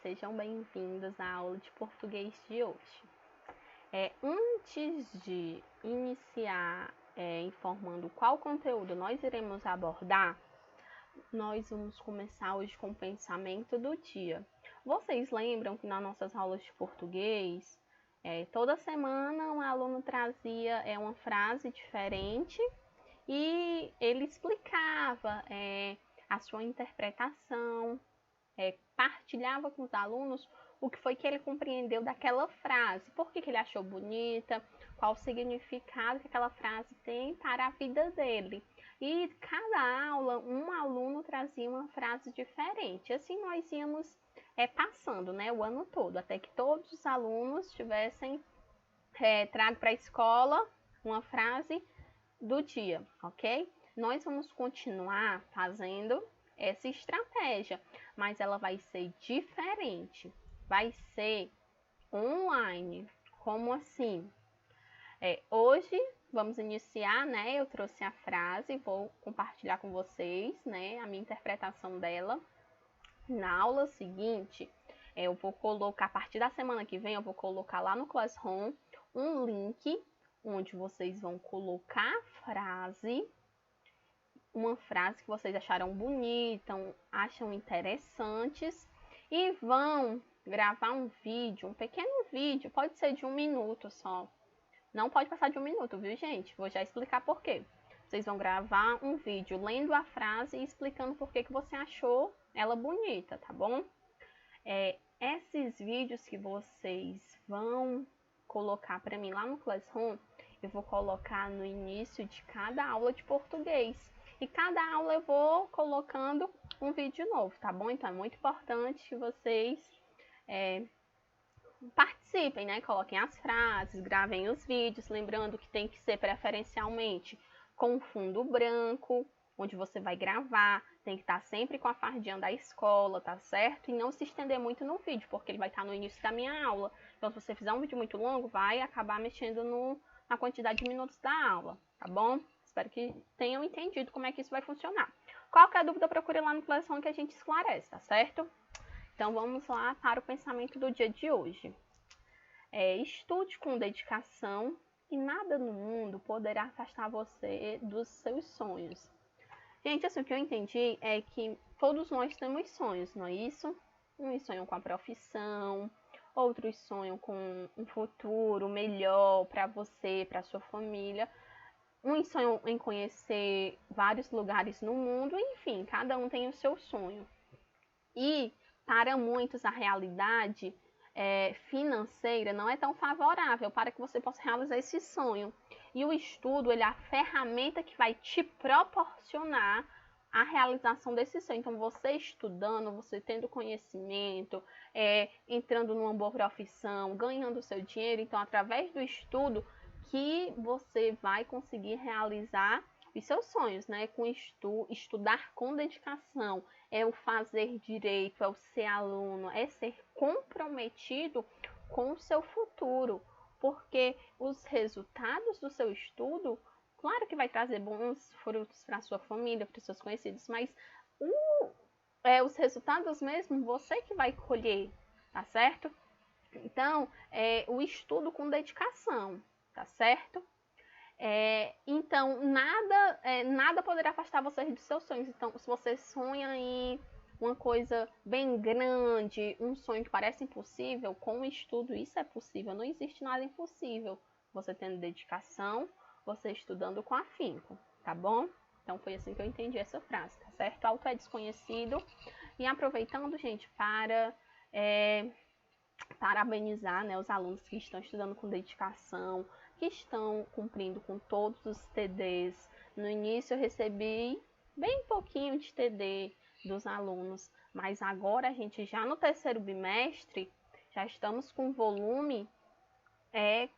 Sejam bem-vindos à aula de português de hoje. Antes de iniciar informando qual conteúdo nós iremos abordar, nós vamos começar hoje com o pensamento do dia. Vocês lembram que nas nossas aulas de português, toda semana um aluno trazia uma frase diferente e ele explicava a sua interpretação, partilhava com os alunos o que foi que ele compreendeu daquela frase, por que ele achou bonita, qual o significado que aquela frase tem para a vida dele. E cada aula, um aluno trazia uma frase diferente. Assim nós íamos passando, o ano todo, até que todos os alunos tivessem trago para a escola uma frase do dia, ok? Nós vamos continuar fazendo essa estratégia, mas ela vai ser diferente, vai ser online. Como assim? Hoje vamos iniciar, eu trouxe a frase, vou compartilhar com vocês, a minha interpretação dela. Na aula seguinte, eu vou colocar, a partir da semana que vem, eu vou colocar lá no Classroom um link onde vocês vão colocar a frase, uma frase que vocês acharam bonita, acham interessantes, e vão gravar um vídeo, um pequeno vídeo, pode ser de 1 minuto só. Não pode passar de 1 minuto, viu, gente? Vou já explicar por quê. Vocês vão gravar um vídeo lendo a frase e explicando por que você achou ela bonita, tá bom? Esses vídeos que vocês vão colocar para mim lá no Classroom, eu vou colocar no início de cada aula de português. E cada aula eu vou colocando um vídeo novo, tá bom? Então é muito importante que vocês participem, Coloquem as frases, gravem os vídeos, lembrando que tem que ser preferencialmente com fundo branco, onde você vai gravar, tem que estar sempre com a fardinha da escola, tá certo? E não se estender muito no vídeo, porque ele vai estar no início da minha aula. Então, se você fizer um vídeo muito longo, vai acabar mexendo na quantidade de minutos da aula, tá bom? Espero que tenham entendido como é que isso vai funcionar. Qualquer dúvida, procure lá no Classroom que a gente esclarece, tá certo? Então, vamos lá para o pensamento do dia de hoje. Estude com dedicação e nada no mundo poderá afastar você dos seus sonhos. Gente, assim, o que eu entendi é que todos nós temos sonhos, não é isso? Uns sonham com a profissão, outros sonham com um futuro melhor para você, para sua família. Uns sonham em conhecer vários lugares no mundo, enfim, cada um tem o seu sonho. E para muitos a realidade financeira não é tão favorável para que você possa realizar esse sonho. E o estudo, ele é a ferramenta que vai te proporcionar a realização desse sonho. Então, você estudando, você tendo conhecimento, entrando numa boa profissão, ganhando seu dinheiro, então, através do estudo, que você vai conseguir realizar os seus sonhos, Com estudar com dedicação, é o fazer direito, é o ser aluno, é ser comprometido com o seu futuro, porque os resultados do seu estudo, claro que vai trazer bons frutos para a sua família, para os seus conhecidos, mas os resultados mesmo, você que vai colher, tá certo? Então, o estudo com dedicação, tá certo? Então, nada poderá afastar você dos seus sonhos. Então, se você sonha em uma coisa bem grande, um sonho que parece impossível, com o estudo isso é possível. Não existe nada impossível. Você tendo dedicação, você estudando com afinco, tá bom? Então, foi assim que eu entendi essa frase, tá certo? Auto é desconhecido. E aproveitando, gente, para parabenizar, os alunos que estão estudando com dedicação, que estão cumprindo com todos os TDs. No início eu recebi bem pouquinho de TD dos alunos, mas agora a gente já no terceiro bimestre, já estamos com volume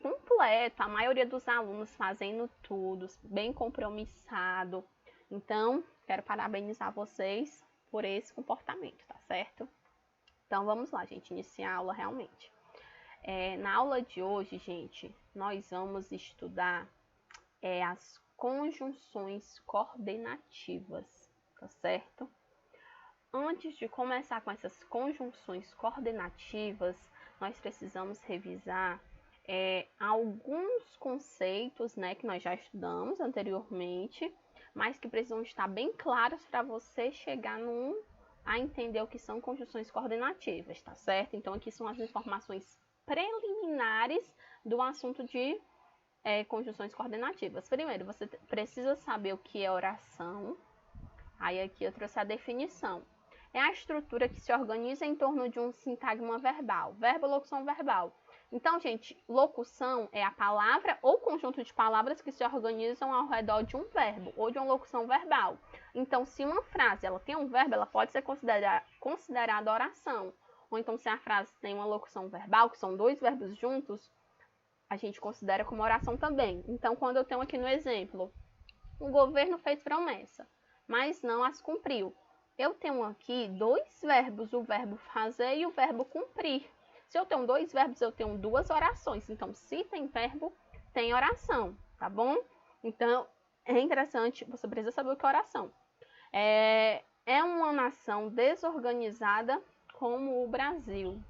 completo, a maioria dos alunos fazendo tudo, bem compromissado. Então, quero parabenizar vocês por esse comportamento, tá certo? Então, vamos lá, gente, iniciar a aula realmente. Na aula de hoje, gente, nós vamos estudar as conjunções coordenativas, tá certo? antes de começar com essas conjunções coordenativas, nós precisamos revisar alguns conceitos, né, que nós já estudamos anteriormente, mas que precisam estar bem claros para você chegar a entender o que são conjunções coordenativas, tá certo? Então, aqui são as informações preliminares do assunto de conjunções coordenativas. Primeiro, você precisa saber o que é oração. Aí aqui eu trouxe a definição. É a estrutura que se organiza em torno de um sintagma verbal. Verbo, locução, verbal. Então, gente, locução é a palavra ou conjunto de palavras que se organizam ao redor de um verbo ou de uma locução verbal. Então, se uma frase ela tem um verbo, ela pode ser considerada oração. Ou então, se a frase tem uma locução verbal, que são dois verbos juntos, a gente considera como oração também. Então, quando eu tenho aqui no exemplo, o governo fez promessa, mas não as cumpriu. Eu tenho aqui dois verbos, o verbo fazer e o verbo cumprir. Se eu tenho dois verbos, eu tenho duas orações. Então, se tem verbo, tem oração, tá bom? Então, é interessante, você precisa saber o que é oração. É uma nação desorganizada como o Brasil.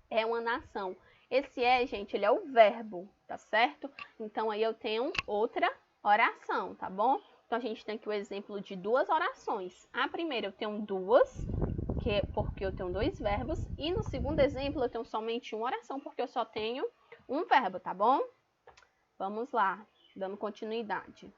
É uma nação. Esse gente, ele é o verbo, tá certo? Então, aí eu tenho outra oração, tá bom? Então, a gente tem aqui o exemplo de duas orações. A primeira, eu tenho duas, porque eu tenho dois verbos. E no segundo exemplo, eu tenho somente uma oração, porque eu só tenho um verbo, tá bom? Vamos lá, dando continuidade.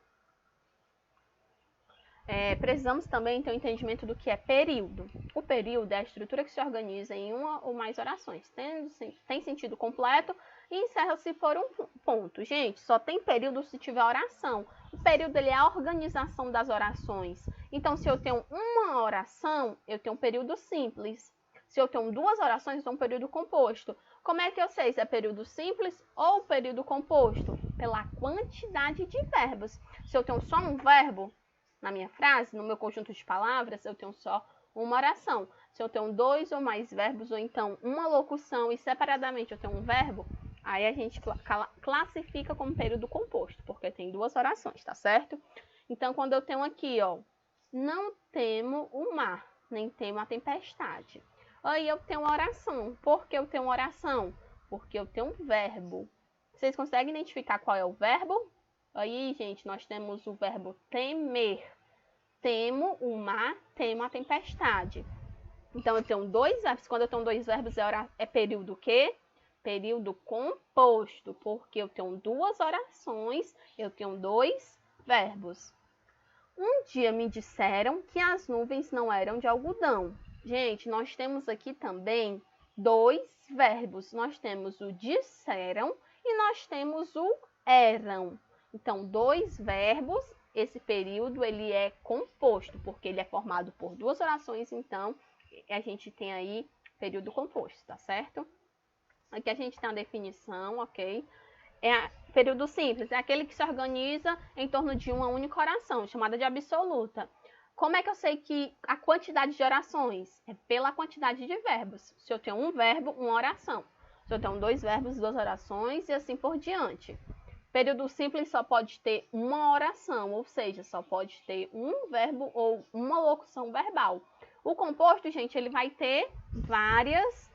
Precisamos também ter um entendimento do que é período. O período é a estrutura que se organiza em uma ou mais orações. Tem sentido completo e encerra-se por um ponto. Gente, só tem período se tiver oração. O período ele é a organização das orações. Então, se eu tenho uma oração, eu tenho um período simples. Se eu tenho duas orações, eu tenho um período composto. Como é que eu sei se é período simples ou período composto? Pela quantidade de verbos. Se eu tenho só um verbo na minha frase, no meu conjunto de palavras, eu tenho só uma oração. Se eu tenho dois ou mais verbos, ou então uma locução e separadamente eu tenho um verbo, aí a gente classifica como período composto, porque tem duas orações, tá certo? Então, quando eu tenho aqui, ó, não temo o mar, nem temo a tempestade. Aí eu tenho uma oração. Por que eu tenho uma oração? Porque eu tenho um verbo. Vocês conseguem identificar qual é o verbo? Aí, gente, nós temos o verbo temer. Temo o mar, temo a tempestade. Então, eu tenho dois verbos. Quando eu tenho dois verbos, é período o quê? Período composto, porque eu tenho duas orações, eu tenho dois verbos. Um dia me disseram que as nuvens não eram de algodão. Gente, nós temos aqui também dois verbos. Nós temos o disseram e nós temos o eram. Então, dois verbos, esse período ele é composto, porque ele é formado por duas orações, então a gente tem aí período composto, tá certo? Aqui a gente tem a definição, ok? Período simples, é aquele que se organiza em torno de uma única oração, chamada de absoluta. Como é que eu sei que a quantidade de orações? É pela quantidade de verbos. Se eu tenho um verbo, uma oração. Se eu tenho dois verbos, duas orações e assim por diante. Período simples só pode ter uma oração, ou seja, só pode ter um verbo ou uma locução verbal. O composto, gente, ele vai ter várias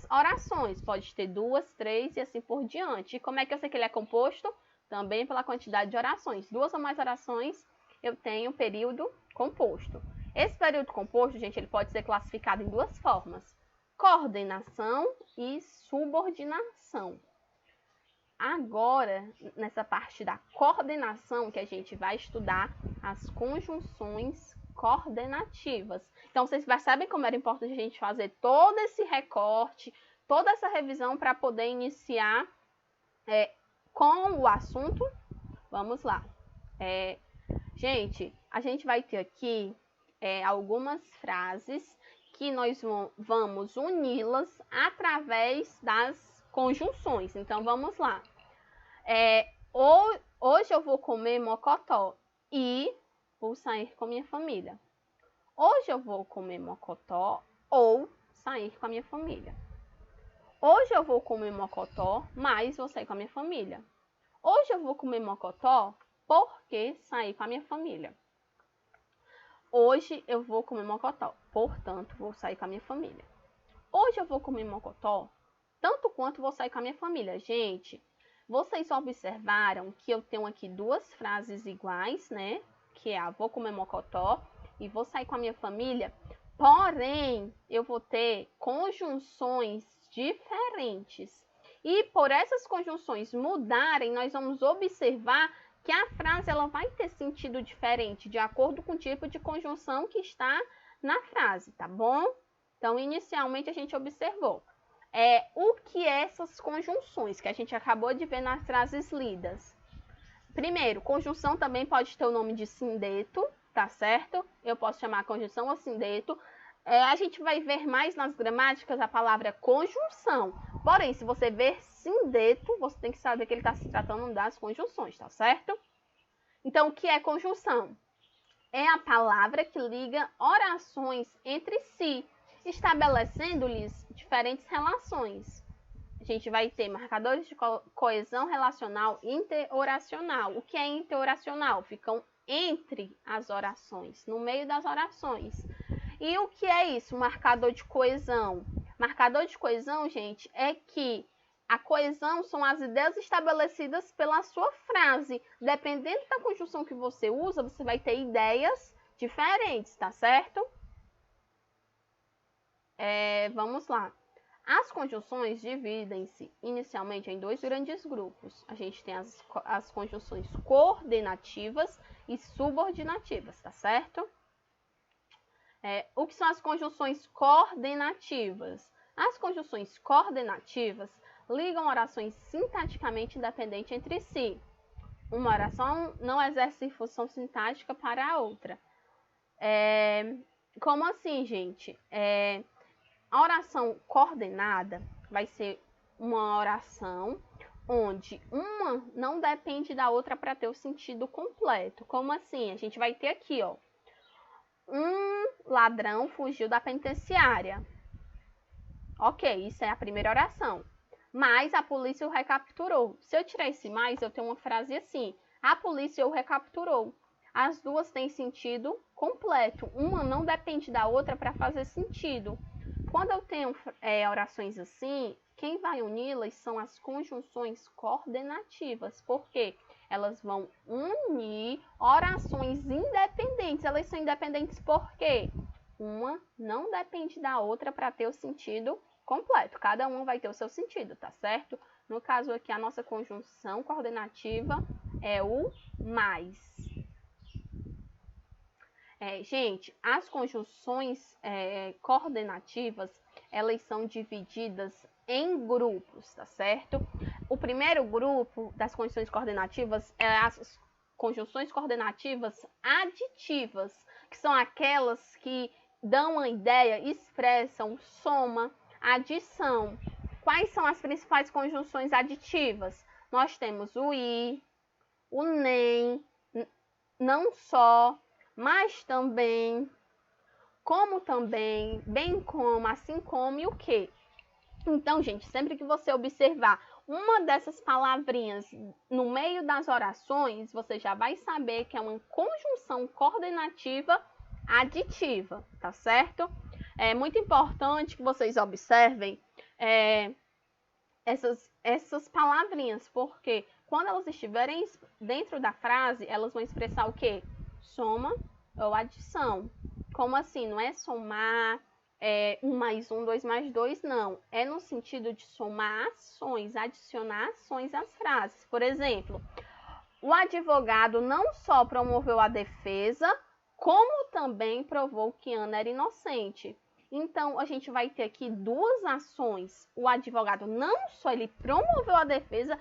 orações. Pode ter duas, três e assim por diante. E como é que eu sei que ele é composto? Também pela quantidade de orações. Duas ou mais orações, eu tenho período composto. Esse período composto, gente, ele pode ser classificado em duas formas: coordenação e subordinação. Agora, nessa parte da coordenação, que a gente vai estudar as conjunções coordenativas. Então, vocês percebem como era importante a gente fazer todo esse recorte, toda essa revisão para poder iniciar com o assunto? Vamos lá. Gente, a gente vai ter aqui algumas frases que nós vamos uni-las através das conjunções. Então, vamos lá. Hoje eu vou comer mocotó e vou sair com a minha família. Hoje eu vou comer mocotó ou sair com a minha família. Hoje eu vou comer mocotó, mas vou sair com a minha família. Hoje eu vou comer mocotó porque sair com a minha família. Hoje eu vou comer mocotó, portanto, vou sair com a minha família. Hoje eu vou comer mocotó, tanto quanto vou sair com a minha família. Gente, vocês observaram que eu tenho aqui duas frases iguais, né? Que é a vou comer mocotó e vou sair com a minha família. Porém, eu vou ter conjunções diferentes. E por essas conjunções mudarem, nós vamos observar que a frase ela vai ter sentido diferente de acordo com o tipo de conjunção que está na frase, tá bom? Então, inicialmente a gente observou o que é essas conjunções que a gente acabou de ver nas frases lidas. Primeiro, conjunção também pode ter o nome de sindeto, tá certo? Eu posso chamar conjunção ou sindeto. A gente vai ver mais nas gramáticas a palavra conjunção. Porém, se você ver sindeto, você tem que saber que ele está se tratando das conjunções, tá certo? Então, o que é conjunção? É a palavra que liga orações entre si, estabelecendo-lhes diferentes relações. A gente vai ter marcadores de coesão relacional e interoracional. O que é interoracional? Ficam entre as orações, no meio das orações. E o que é isso, marcador de coesão? Marcador de coesão, gente, é que a coesão são as ideias estabelecidas pela sua frase. Dependendo da conjunção que você usa, você vai ter ideias diferentes, tá certo? Vamos lá. As conjunções dividem-se inicialmente em dois grandes grupos. A gente tem as conjunções coordenativas e subordinativas, tá certo? O que são as conjunções coordenativas? As conjunções coordenativas ligam orações sintaticamente independentes entre si. Uma oração não exerce função sintática para a outra. Como assim, gente? A oração coordenada vai ser uma oração onde uma não depende da outra para ter o sentido completo. Como assim? A gente vai ter aqui, ó. Um ladrão fugiu da penitenciária. Ok, isso é a primeira oração. Mas a polícia o recapturou. Se eu tirar esse mais, eu tenho uma frase assim. A polícia o recapturou. As duas têm sentido completo. Uma não depende da outra para fazer sentido. Quando eu tenho orações assim, quem vai uni-las são as conjunções coordenativas. Por quê? Elas vão unir orações independentes. Elas são independentes por quê? Uma não depende da outra para ter o sentido completo. Cada uma vai ter o seu sentido, tá certo? No caso aqui, a nossa conjunção coordenativa é o mais. Gente, as conjunções coordenativas, elas são divididas em grupos, tá certo? O primeiro grupo das conjunções coordenativas é as conjunções coordenativas aditivas, que são aquelas que dão uma ideia, expressam soma, adição. Quais são as principais conjunções aditivas? Nós temos o e, o nem, não só, mas também, como também, bem como, assim como e o que. Então, gente, sempre que você observar uma dessas palavrinhas no meio das orações, você já vai saber que é uma conjunção coordenativa aditiva, tá certo? É muito importante que vocês observem essas palavrinhas, porque quando elas estiverem dentro da frase, elas vão expressar o quê? Soma ou adição. Como assim? Não é somar 1 mais 1, 2 mais 2, não. É no sentido de somar ações, adicionar ações às frases. Por exemplo, o advogado não só promoveu a defesa, como também provou que Ana era inocente. Então, a gente vai ter aqui duas ações. O advogado não só ele promoveu a defesa,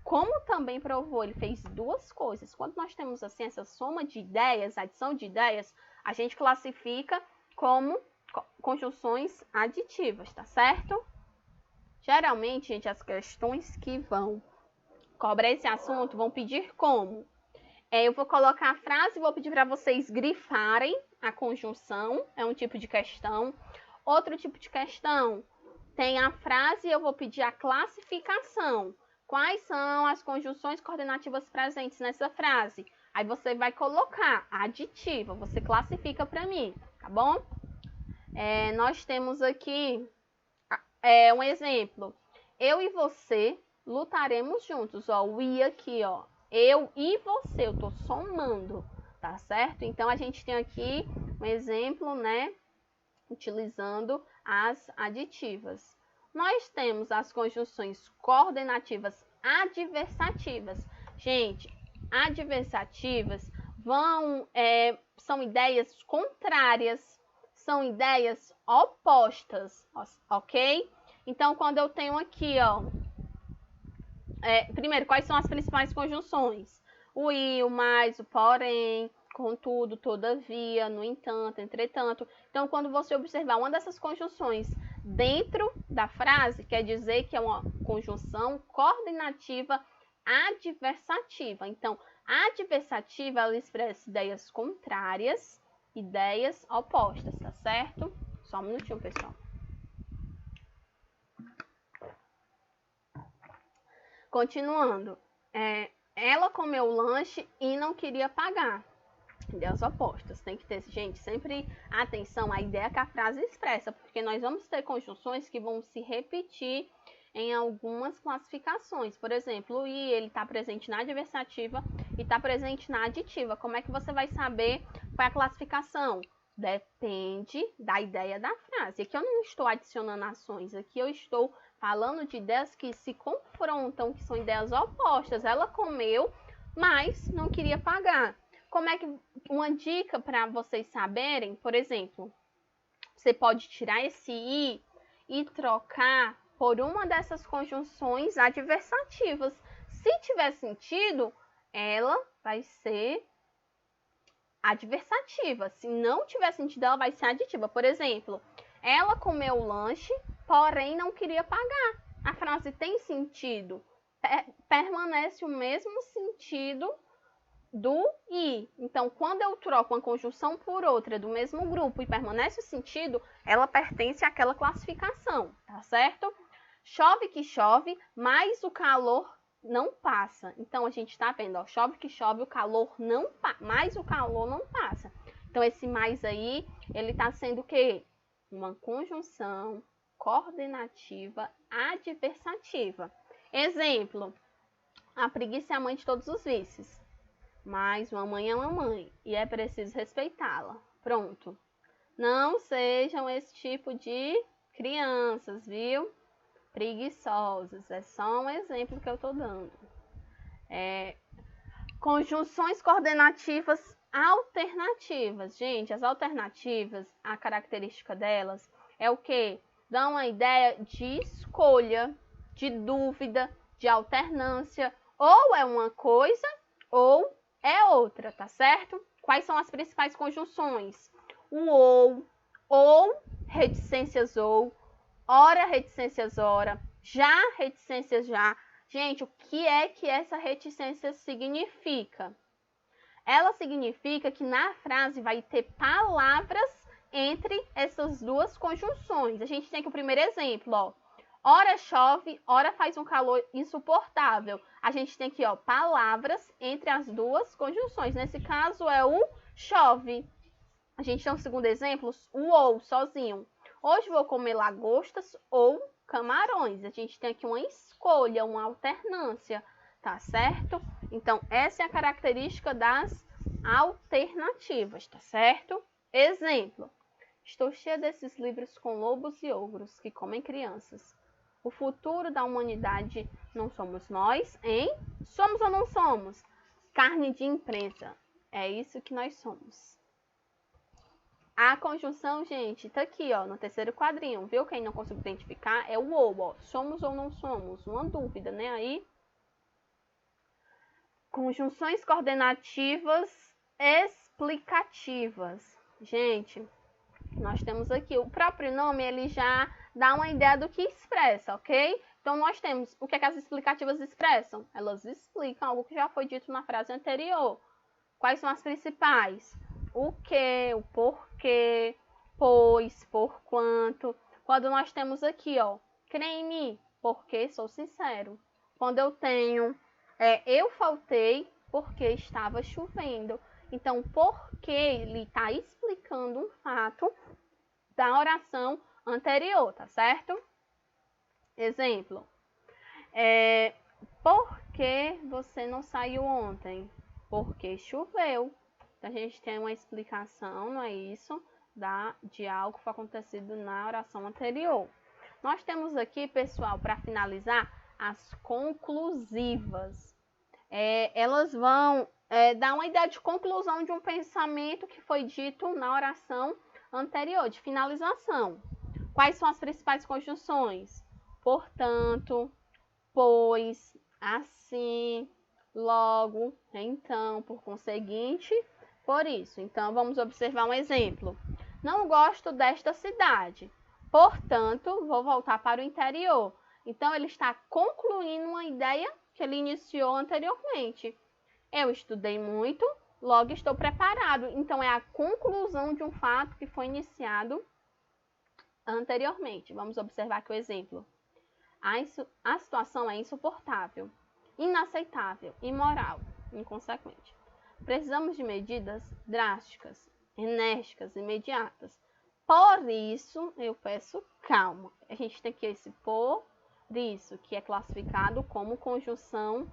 como também provou, ele fez duas coisas. Quando nós temos assim essa soma de ideias, adição de ideias, a gente classifica como conjunções aditivas, tá certo? Geralmente, gente, as questões que vão cobrar esse assunto vão pedir como? Eu vou colocar a frase e vou pedir para vocês grifarem a conjunção, é um tipo de questão. Outro tipo de questão, tem a frase e eu vou pedir a classificação. Quais são as conjunções coordenativas presentes nessa frase? Aí você vai colocar aditiva, você classifica para mim, tá bom? Nós temos aqui um exemplo. Eu e você lutaremos juntos, ó, o I aqui, ó. Eu e você, eu tô somando, tá certo? Então, a gente tem aqui um exemplo, né, utilizando as aditivas. Nós temos as conjunções coordenativas adversativas. Gente, adversativas são ideias contrárias, são ideias opostas, ok? Então, quando eu tenho aqui, ó, primeiro, quais são as principais conjunções? O e, o mais, o porém, contudo, todavia, no entanto, entretanto. Então, quando você observar uma dessas conjunções dentro da frase, quer dizer que é uma conjunção coordenativa adversativa. Então, a adversativa, ela expressa ideias contrárias, ideias opostas, tá certo? Só um minutinho, pessoal. Continuando. Ela comeu o lanche e não queria pagar. Ideias opostas. Tem que ter, gente, sempre atenção à ideia que a frase expressa, porque nós vamos ter conjunções que vão se repetir em algumas classificações. Por exemplo, o I, ele está presente na adversativa e está presente na aditiva. Como é que você vai saber qual é a classificação? Depende da ideia da frase. Aqui eu não estou adicionando ações, aqui eu estou falando de ideias que se confrontam, que são ideias opostas. Ela comeu, mas não queria pagar. Como é que uma dica para vocês saberem, por exemplo, você pode tirar esse I e trocar por uma dessas conjunções adversativas. Se tiver sentido, ela vai ser adversativa. Se não tiver sentido, ela vai ser aditiva. Por exemplo, ela comeu o lanche, porém não queria pagar. A frase tem sentido. Permanece o mesmo sentido do I. Então, quando eu troco uma conjunção por outra do mesmo grupo e permanece o sentido, ela pertence àquela classificação, tá certo? Chove que chove, mas o calor não passa. Então, a gente está vendo, ó, chove que chove, o calor não passa, mas o calor não passa. Então, esse mais aí, ele está sendo o quê? Uma conjunção coordenativa adversativa. Exemplo, a preguiça é a mãe de todos os vícios. Mas uma mãe é uma mãe e é preciso respeitá-la. Pronto. Não sejam esse tipo de crianças, viu? Preguiçosas. É só um exemplo que eu estou dando. Conjunções coordenativas alternativas. Gente, as alternativas, a característica delas é o quê? Dá uma ideia de escolha, de dúvida, de alternância. Ou é uma coisa, ou é outra, tá certo? Quais são as principais conjunções? O ou, reticências ou, ora, reticências ora, já, reticências já. Gente, o que é que essa reticência significa? Ela significa que na frase vai ter palavras entre essas duas conjunções. A gente tem aqui o primeiro exemplo, ó. Ora chove, ora faz um calor insuportável. A gente tem aqui, ó, palavras entre as duas conjunções. Nesse caso é o chove. A gente tem um segundo exemplo, o ou, sozinho. Hoje vou comer lagostas ou camarões. A gente tem aqui uma escolha, uma alternância, tá certo? Então, essa é a característica das alternativas, tá certo? Exemplo. Estou cheia desses livros com lobos e ogros que comem crianças. O futuro da humanidade não somos nós, hein? Somos ou não somos? Carne de imprensa. É isso que nós somos. A conjunção, gente, tá aqui, ó, no terceiro quadrinho. Viu? Quem não conseguiu identificar é o ou, ó. Somos ou não somos? Uma dúvida, né? Aí. Conjunções coordenativas explicativas. Gente, nós temos aqui o próprio nome, ele já dá uma ideia do que expressa, ok? Então, nós temos o que é que as explicativas expressam? Elas explicam algo que já foi dito na frase anterior. Quais são as principais? O que, o porquê, pois, porquanto. Quando nós temos aqui, ó, crê em mim, porque sou sincero. Quando eu tenho eu faltei porque estava chovendo. Então, porque ele está explicando um fato da oração anterior, tá certo? Exemplo. Por que você não saiu ontem? Porque choveu. Então, a gente tem uma explicação, não é isso? De algo que foi acontecido na oração anterior. Nós temos aqui, pessoal, para finalizar, as conclusivas. Elas vão dar uma ideia de conclusão de um pensamento que foi dito na oração anterior, de finalização. Quais são as principais conjunções? Portanto, pois, assim, logo, então, por conseguinte, por isso. Então, vamos observar um exemplo. Não gosto desta cidade, portanto, vou voltar para o interior. Então, ele está concluindo uma ideia que ele iniciou anteriormente. Eu estudei muito, logo estou preparado. Então, é a conclusão de um fato que foi iniciado anteriormente. Vamos observar aqui o exemplo. A situação é insuportável, inaceitável, imoral, inconsequente. Precisamos de medidas drásticas, enérgicas, imediatas. Por isso, eu peço calma. A gente tem aqui esse por isso, que é classificado como conjunção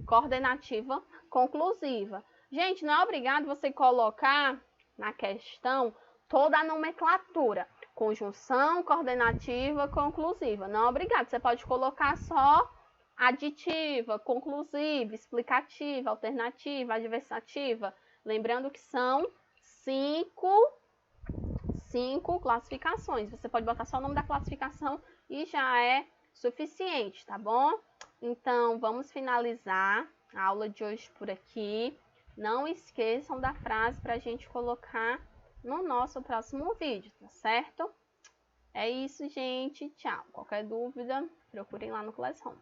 coordenativa conclusiva. Gente, não é obrigado você colocar na questão toda a nomenclatura. Conjunção coordenativa conclusiva. Não é obrigado. Você pode colocar só aditiva, conclusiva, explicativa, alternativa, adversativa. Lembrando que são cinco classificações. Você pode botar só o nome da classificação e já é suficiente, tá bom? Então, vamos finalizar a aula de hoje por aqui. Não esqueçam da frase para a gente colocar no nosso próximo vídeo, tá certo? É isso, gente. Tchau. Qualquer dúvida, procurem lá no Classroom.